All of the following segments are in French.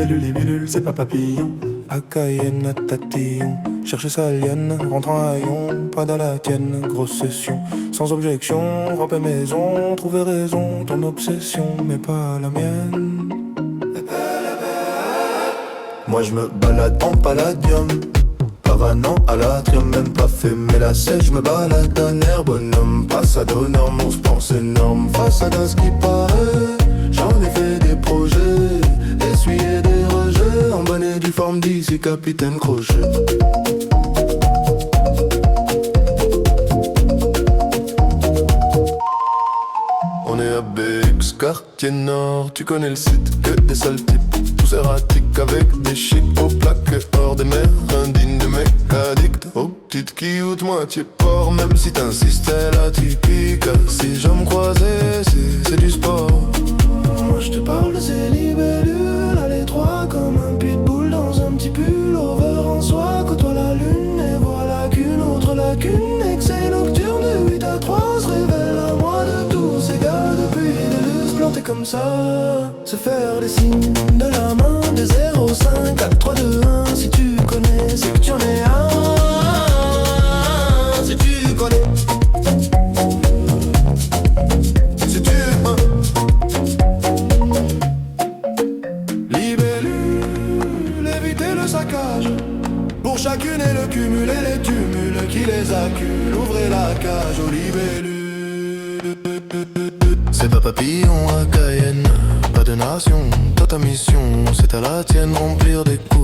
Libellule, c'est pas papillon. À Cayenne, à tatillon. Chercher sa lienne, rentre en haillon. Pas dans la tienne, grosse session. Sans objection, ramper maison. Trouver raison, ton obsession, mais pas la mienne. Moi je me balade en palladium. Pavanant à l'atrium, même pas fait mais la sèche, je me balade un air bonhomme. Passe à dos norme, on se pense énorme. Façade à ce qui paraît, j'en ai fait des projets. Essuyer des rejets, en bonne et due forme d'ici capitaine Crochet. On est à BX, quartier nord, tu connais le site, que des sales types. Tous erratiques avec des chics aux plaques hors des mers, indignes de mecs addicts. Oh petite quilloute, moitié porc, même si t'insistes, elle atypique. Si je me croisais, c'est du sport. Moi je te parle de ces libellules, à l'étroit comme un pitbull dans un petit pull. Over en soi, côtoie la lune et voilà qu'une autre lacune. Excès nocturne de 8 à 3 se révèle à moi de tous ces gars depuis des lustres plantés comme ça. Se faire des signes de la main, des 0, 5, 4, 3, 2, 1. Si tu connais, c'est que tu en es un. Si tu connais, si tu libellule, éviter le saccage. Pour chacune et le cumul et les tumules qui les acculent. Ouvrez la cage aux libellules. C'est pas papillon à Cayenne, pas de nation, toi ta mission, c'est à la tienne, remplir des coupes.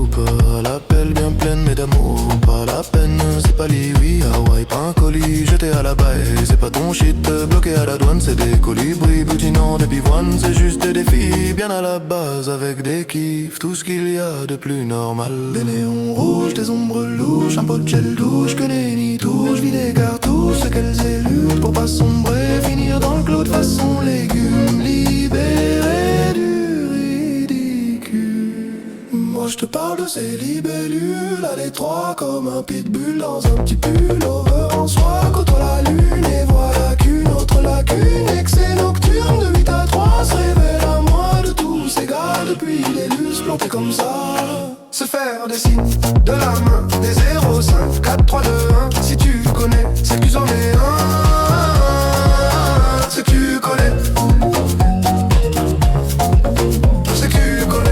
À l'appel bien pleine mais d'amour, pas la peine, c'est pas oui, Hawaï, pas un colis, jeté à la baille. C'est pas ton shit, bloqué à la douane, c'est des colibris, boutinant des pivoines. C'est juste des défis, bien à la base, avec des kiffs, tout ce qu'il y a de plus normal. Des néons rouges, des ombres louches, un pot de gel douche, que nenni touche, vis des cartouches, qu'elles éludent pour pas sombrer, finir dans le clos de façon légumes, libérés du ridicule. Moi je te parle de ces libellules, à l'étroit comme un pitbull dans un petit pull. Over en soi, côtoie la lune et voilà qu'une autre lacune. Excès nocturne de 8 à 3 se révèle à moi de tous ces gars depuis des lustres plantés comme ça. Se faire des signes de la main, des 0, 5, 4, 3, 2, 1. Si tu connais, c'est que tu en es un. C'est que tu connais, c'est que tu connais.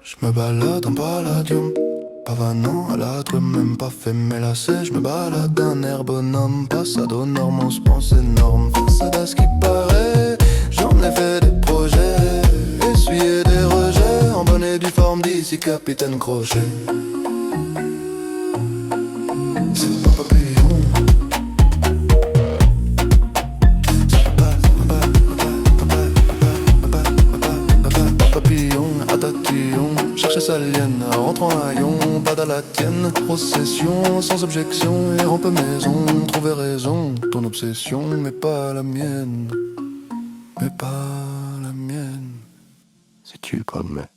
Je me balade en palladium, pavanant à l'atrium, même pas fait mais la sèche. Je me balade un air bonhomme, passade aux normes, on se pense énorme. Façade à ce qui paraît, j'en ai fait des projets. Essuyer des rejets, en bonne et due forme d'ici capitaine Crochet. C'est pas papillon, papillon, à tatillon. Chercher sa lienne, rentre en haillon. Pas dans la tienne, procession, sans objection. Et rampe maison, trouver raison. Ton obsession, mais pas la mienne. Mais pas la mienne. Si tu connais.